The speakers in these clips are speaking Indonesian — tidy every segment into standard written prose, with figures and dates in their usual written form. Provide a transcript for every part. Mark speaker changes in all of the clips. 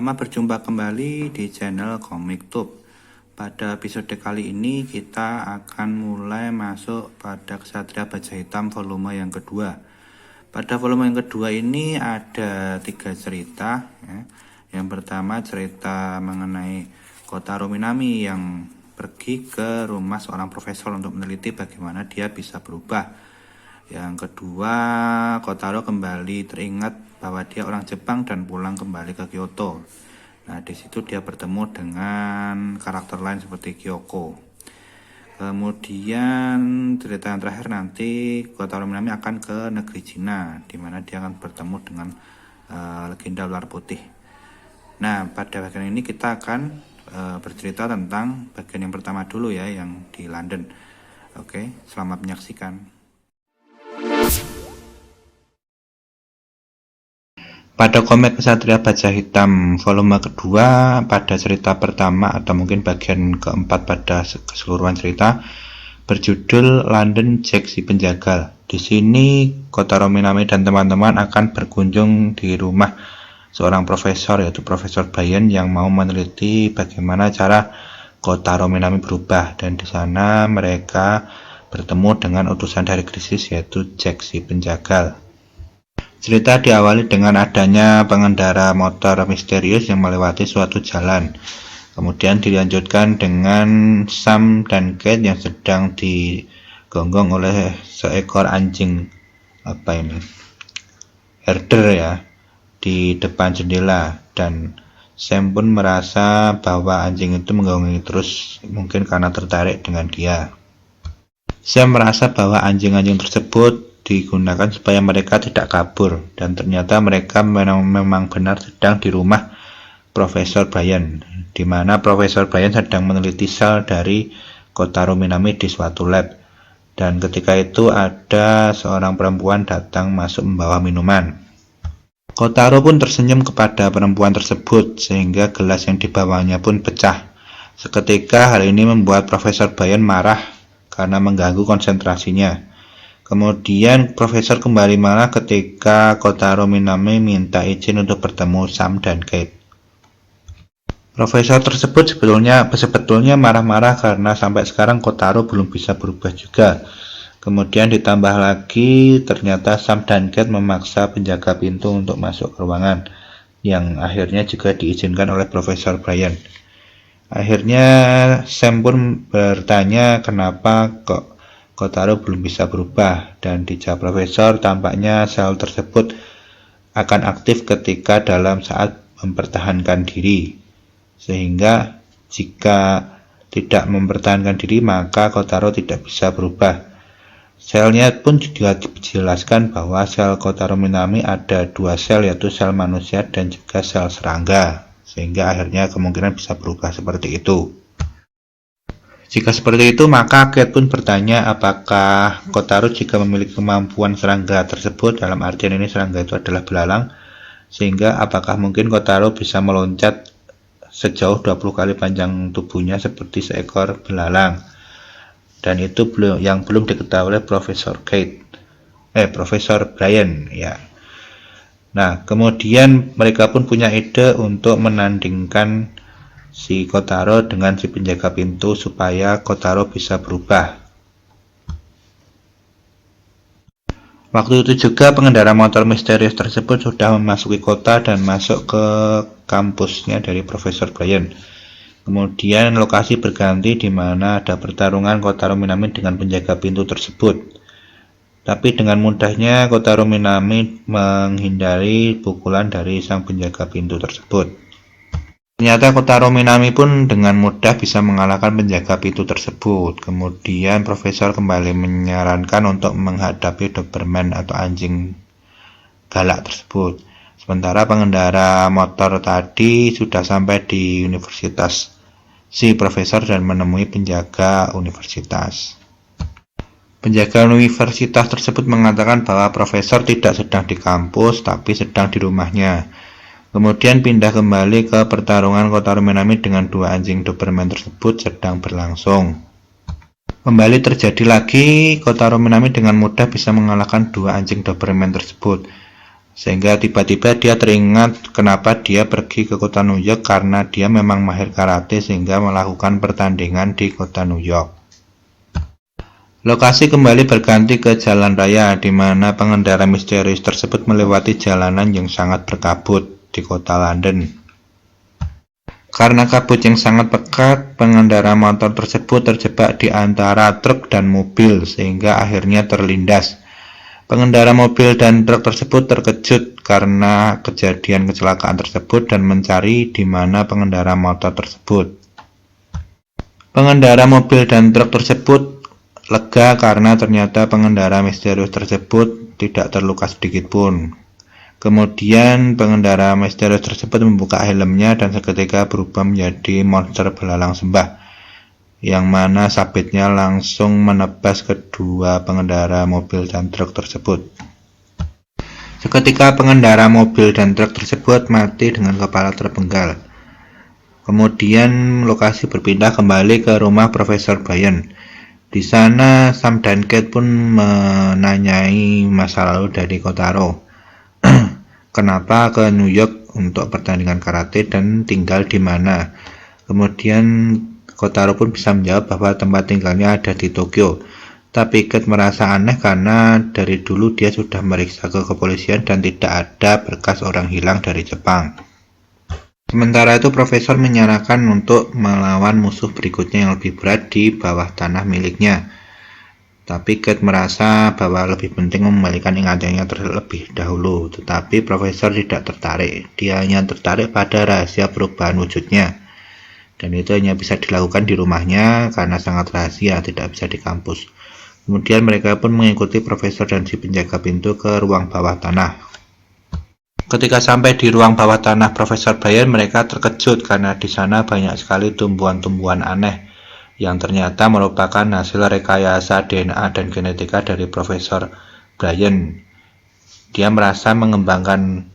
Speaker 1: Selamat berjumpa kembali di channel ComicTube. Pada episode kali ini kita akan mulai masuk pada Ksatria Baja Hitam volume yang kedua. Pada volume yang kedua ini ada 3 cerita ya. Yang pertama cerita mengenai Kotaro Minami yang pergi ke rumah seorang profesor untuk meneliti bagaimana dia bisa berubah. Yang kedua, Kotaro kembali teringat bahwa dia orang Jepang dan pulang kembali ke Kyoto. Nah, di situ dia bertemu dengan karakter lain seperti Kyoko. Kemudian cerita yang terakhir nanti Kotaro Minami akan ke negeri Cina, di mana dia akan bertemu dengan legenda ular putih. Nah, pada bagian ini kita akan bercerita tentang bagian yang pertama dulu ya, yang di London. Oke, selamat menyaksikan. Pada komik Ksatria Baja Hitam volume kedua, pada cerita pertama atau mungkin bagian keempat pada keseluruhan cerita berjudul London Jack si Penjagal. Di sini Kotaro Minami dan teman-teman akan berkunjung di rumah seorang profesor, yaitu Profesor Bayen, yang mau meneliti bagaimana cara Kotaro Minami berubah, dan di sana mereka bertemu dengan utusan dari krisis, yaitu Jack si Penjagal. Cerita diawali dengan adanya pengendara motor misterius yang melewati suatu jalan. Kemudian dilanjutkan dengan Sam dan Kate yang sedang digonggong oleh seekor anjing herder ya, di depan jendela, dan Sam pun merasa bahwa anjing itu menggonggong terus, mungkin karena tertarik dengan dia. Sam merasa bahwa anjing-anjing tersebut digunakan supaya mereka tidak kabur, dan ternyata mereka memang benar sedang di rumah Profesor Bayen, di mana Profesor Bayen sedang meneliti sel dari Kotaro Minami di suatu lab. Dan ketika itu ada seorang perempuan datang masuk membawa minuman. Kotaro pun tersenyum kepada perempuan tersebut sehingga gelas yang dibawanya pun pecah. Seketika hal ini membuat Profesor Bayen marah karena mengganggu konsentrasinya. Kemudian Profesor kembali marah ketika Kotaro Minami minta izin untuk bertemu Sam dan Kate. Profesor tersebut sebetulnya marah-marah karena sampai sekarang Kotaro belum bisa berubah juga. Kemudian ditambah lagi ternyata Sam dan Kate memaksa penjaga pintu untuk masuk ke ruangan, yang akhirnya juga diizinkan oleh Profesor Bayen. Akhirnya Sam pun bertanya kenapa kok Kotaro belum bisa berubah, dan dijawab Profesor tampaknya sel tersebut akan aktif ketika dalam saat mempertahankan diri, sehingga jika tidak mempertahankan diri maka Kotaro tidak bisa berubah. Selnya pun juga dijelaskan bahwa sel Kotaro Minami ada 2 sel, yaitu sel manusia dan juga sel serangga, sehingga akhirnya kemungkinan bisa berubah seperti itu. Jika seperti itu, maka Kate pun bertanya apakah Kotaro jika memiliki kemampuan serangga tersebut, dalam artian ini serangga itu adalah belalang, sehingga apakah mungkin Kotaro bisa meloncat sejauh 20 kali panjang tubuhnya seperti seekor belalang. Dan itu yang belum diketahui oleh Profesor Bayen ya. Nah, kemudian mereka pun punya ide untuk menandingkan si Kotaro dengan si penjaga pintu supaya Kotaro bisa berubah. Waktu itu juga pengendara motor misterius tersebut sudah memasuki kota dan masuk ke kampusnya dari Profesor Bayen. Kemudian lokasi berganti di mana ada pertarungan Kotaro Minami dengan penjaga pintu tersebut. Tapi dengan mudahnya Kotaro Minami menghindari pukulan dari sang penjaga pintu tersebut. Ternyata Kotaro Minami pun dengan mudah bisa mengalahkan penjaga pintu tersebut. Kemudian Profesor kembali menyarankan untuk menghadapi Doberman atau anjing galak tersebut. Sementara pengendara motor tadi sudah sampai di universitas si Profesor dan menemui penjaga universitas. Penjaga universitas tersebut mengatakan bahwa Profesor tidak sedang di kampus tapi sedang di rumahnya. Kemudian pindah kembali ke pertarungan Kotaro Minami dengan 2 anjing Doberman tersebut sedang berlangsung. Kembali terjadi lagi, Kotaro Minami dengan mudah bisa mengalahkan 2 anjing Doberman tersebut. Sehingga tiba-tiba dia teringat kenapa dia pergi ke kota New York, karena dia memang mahir karate sehingga melakukan pertandingan di kota New York. Lokasi kembali berganti ke jalan raya, di mana pengendara misterius tersebut melewati jalanan yang sangat berkabut di kota London. Karena kabut yang sangat pekat, pengendara motor tersebut terjebak di antara truk dan mobil sehingga akhirnya terlindas. Pengendara mobil dan truk tersebut terkejut karena kejadian kecelakaan tersebut dan mencari di mana pengendara motor tersebut. Pengendara mobil dan truk tersebut lega karena ternyata pengendara misterius tersebut tidak terluka sedikit pun. Kemudian pengendara misterius tersebut membuka helmnya dan seketika berubah menjadi monster belalang sembah, yang mana sabitnya langsung menebas kedua pengendara mobil dan truk tersebut. Seketika pengendara mobil dan truk tersebut mati dengan kepala terpenggal. Kemudian lokasi berpindah kembali ke rumah Profesor Byron. Di sana Sam dan Kate pun menanyai masa lalu dari Kotaro. Kenapa ke New York untuk pertandingan karate dan tinggal di mana? Kemudian Kotaro pun bisa menjawab bahwa tempat tinggalnya ada di Tokyo. Tapi Kate merasa aneh karena dari dulu dia sudah meriksa ke kepolisian dan tidak ada berkas orang hilang dari Jepang. Sementara itu Profesor menyarankan untuk melawan musuh berikutnya yang lebih berat di bawah tanah miliknya. Tapi Kate merasa bahwa lebih penting mengembalikan ingatannya terlebih dahulu. Tetapi Profesor tidak tertarik. Dia hanya tertarik pada rahasia perubahan wujudnya. Dan itu hanya bisa dilakukan di rumahnya karena sangat rahasia, tidak bisa di kampus. Kemudian mereka pun mengikuti Profesor dan si penjaga pintu ke ruang bawah tanah. Ketika sampai di ruang bawah tanah Profesor Byron, mereka terkejut karena di sana banyak sekali tumbuhan-tumbuhan aneh yang ternyata merupakan hasil rekayasa DNA dan genetika dari Profesor Byron. Dia merasa mengembangkan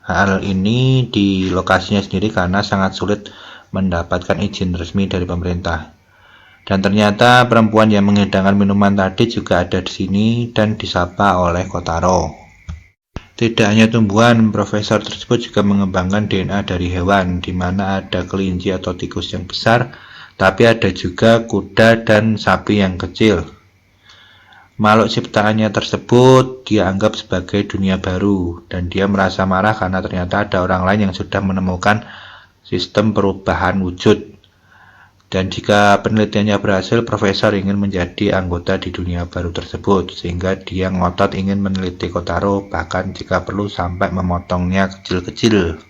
Speaker 1: hal ini di lokasinya sendiri karena sangat sulit mendapatkan izin resmi dari pemerintah. Dan ternyata perempuan yang menghidangkan minuman tadi juga ada di sini dan disapa oleh Kotaro. Tidak hanya tumbuhan, Profesor tersebut juga mengembangkan DNA dari hewan, di mana ada kelinci atau tikus yang besar, tapi ada juga kuda dan sapi yang kecil. Makhluk ciptaannya tersebut dia anggap sebagai dunia baru, dan dia merasa marah karena ternyata ada orang lain yang sudah menemukan sistem perubahan wujud. Dan jika penelitiannya berhasil, Profesor ingin menjadi anggota di dunia baru tersebut, sehingga dia ngotot ingin meneliti Kotaro, bahkan jika perlu sampai memotongnya kecil-kecil.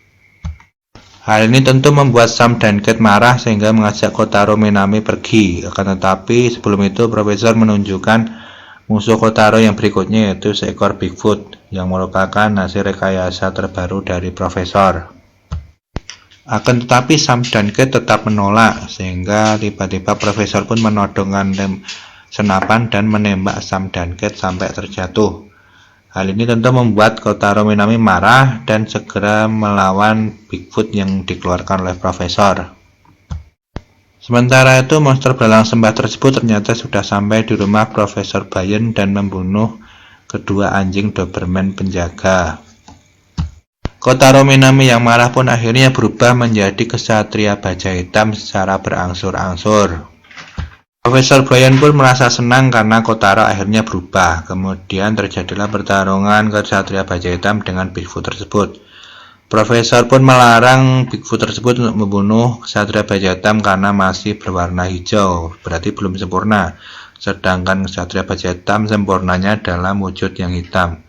Speaker 1: Hal ini tentu membuat Sam dan Kate marah sehingga mengajak Kotaro Minami pergi. Akan tetapi sebelum itu Profesor menunjukkan musuh Kotaro yang berikutnya, yaitu seekor Bigfoot yang merupakan hasil rekayasa terbaru dari Profesor. Akan tetapi Sam dan Kate tetap menolak, sehingga tiba-tiba Profesor pun menodongkan senapan dan menembak Sam dan Kate sampai terjatuh. Hal ini tentu membuat Kotaro Minami marah dan segera melawan Bigfoot yang dikeluarkan oleh Profesor. Sementara itu monster belalang sembah tersebut ternyata sudah sampai di rumah Profesor Byron dan membunuh kedua anjing Doberman penjaga. Kotaro Minami yang marah pun akhirnya berubah menjadi kesatria baja hitam secara berangsur-angsur. Profesor Byron pun merasa senang karena Kotaro akhirnya berubah. Kemudian terjadilah pertarungan kesatria baja hitam dengan Bigfoot tersebut. Profesor pun melarang Bigfoot tersebut untuk membunuh kesatria baja hitam karena masih berwarna hijau, berarti belum sempurna. Sedangkan kesatria baja hitam sempurnanya dalam wujud yang hitam.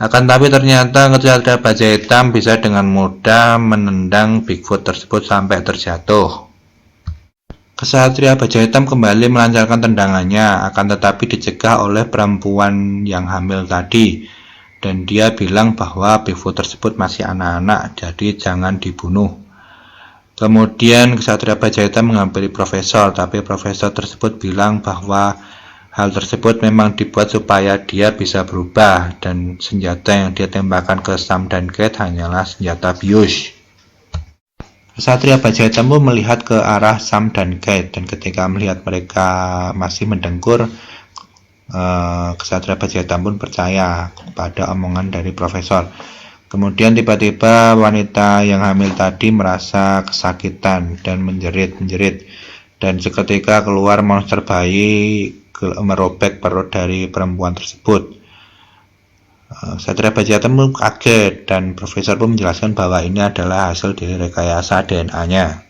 Speaker 1: Akan tapi ternyata kesatria baja hitam bisa dengan mudah menendang Bigfoot tersebut sampai terjatuh. Kesatria baja hitam kembali melancarkan tendangannya, akan tetapi dicegah oleh perempuan yang hamil tadi. Dan dia bilang bahwa Bigfoot tersebut masih anak-anak, jadi jangan dibunuh. Kemudian kesatria baja hitam menghampiri Profesor, tapi Profesor tersebut bilang bahwa hal tersebut memang dibuat supaya dia bisa berubah, dan senjata yang dia tembakkan ke Sam dan Kate hanyalah senjata bius. Kesatria baja hitam pun melihat ke arah Sam dan Kate, dan ketika melihat mereka masih mendengkur, Ksatria Bajatan pun percaya kepada omongan dari profesor. Kemudian tiba-tiba wanita yang hamil tadi merasa kesakitan dan menjerit-menjerit, dan seketika keluar monster bayi merobek perut dari perempuan tersebut. Ksatria Bajatan pun kaget dan profesor pun menjelaskan bahwa ini adalah hasil dari rekayasa DNA-nya.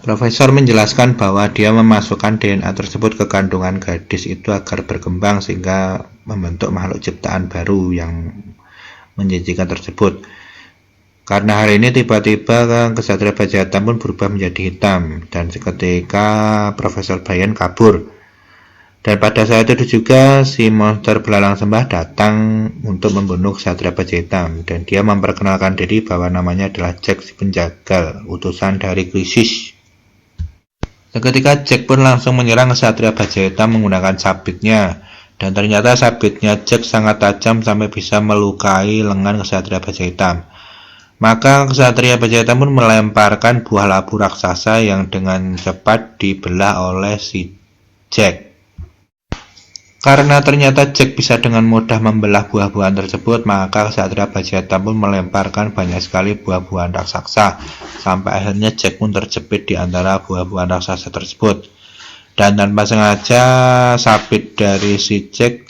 Speaker 1: Profesor menjelaskan bahwa dia memasukkan DNA tersebut ke kandungan gadis itu agar berkembang sehingga membentuk makhluk ciptaan baru yang menjijikan tersebut. Karena hari ini tiba-tiba Ksatria Bajatan pun berubah menjadi hitam dan seketika Profesor Bayan kabur. Dan pada saat itu juga si monster belalang sembah datang untuk membunuh Ksatria Bajatan dan dia memperkenalkan diri bahwa namanya adalah Jack si penjagal, utusan dari Krisis. Seketika Jack pun langsung menyerang Ksatria Bajatan menggunakan sabitnya, dan ternyata sabitnya Jack sangat tajam sampai bisa melukai lengan Ksatria Bajatan. Maka Ksatria Bajatan pun melemparkan buah labu raksasa yang dengan cepat dibelah oleh si Jack. Karena ternyata Jack bisa dengan mudah membelah buah-buahan tersebut, maka Ksatria Bajatan pun melemparkan banyak sekali buah-buahan raksasa, sampai akhirnya Jack pun terjepit di antara buah-buahan raksasa tersebut. Dan tanpa sengaja, sabit dari si Jack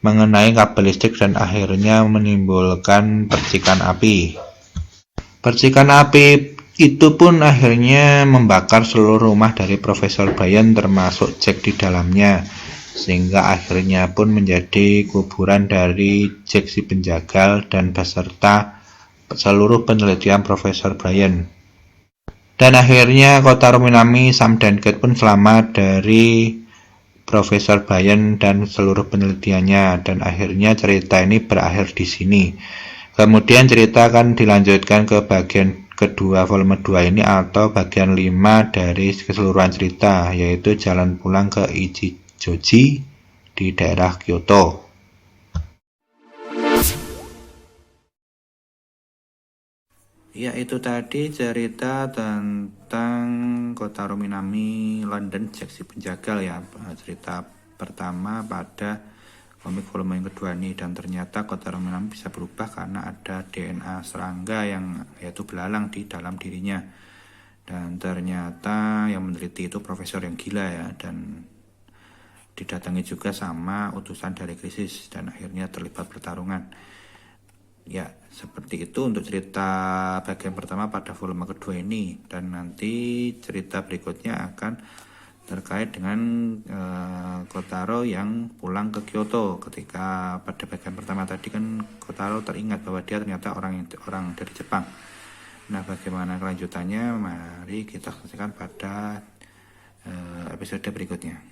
Speaker 1: mengenai kabel listrik dan akhirnya menimbulkan percikan api. Percikan api itu pun akhirnya membakar seluruh rumah dari Profesor Bayan termasuk Jack di dalamnya, sehingga akhirnya pun menjadi kuburan dari Jack si penjagal dan beserta seluruh penelitian Profesor Bayan. Dan akhirnya Kotaro Minami, Sam dan Cat pun selamat dari Profesor Bayan dan seluruh penelitiannya, dan akhirnya cerita ini berakhir di sini. Kemudian cerita akan dilanjutkan ke bagian kedua volume 2 ini atau bagian 5 dari keseluruhan cerita, yaitu jalan pulang ke Ichijoji di daerah Kyoto. Ya, itu tadi cerita tentang Kotaro Minami London Jack si penjagal ya. Cerita pertama pada komik volume yang kedua ini, dan ternyata Kotaro Minami bisa berubah karena ada DNA serangga yang yaitu belalang di dalam dirinya. Dan ternyata yang meneliti itu profesor yang gila ya, dan didatangi juga sama utusan dari Krisis dan akhirnya terlibat pertarungan. Ya, seperti itu untuk cerita bagian pertama pada volume kedua ini, dan nanti cerita berikutnya akan terkait dengan Kotaro yang pulang ke Kyoto. Ketika pada bagian pertama tadi kan Kotaro teringat bahwa dia ternyata orang dari Jepang. Nah, bagaimana kelanjutannya? Mari kita saksikan pada episode berikutnya.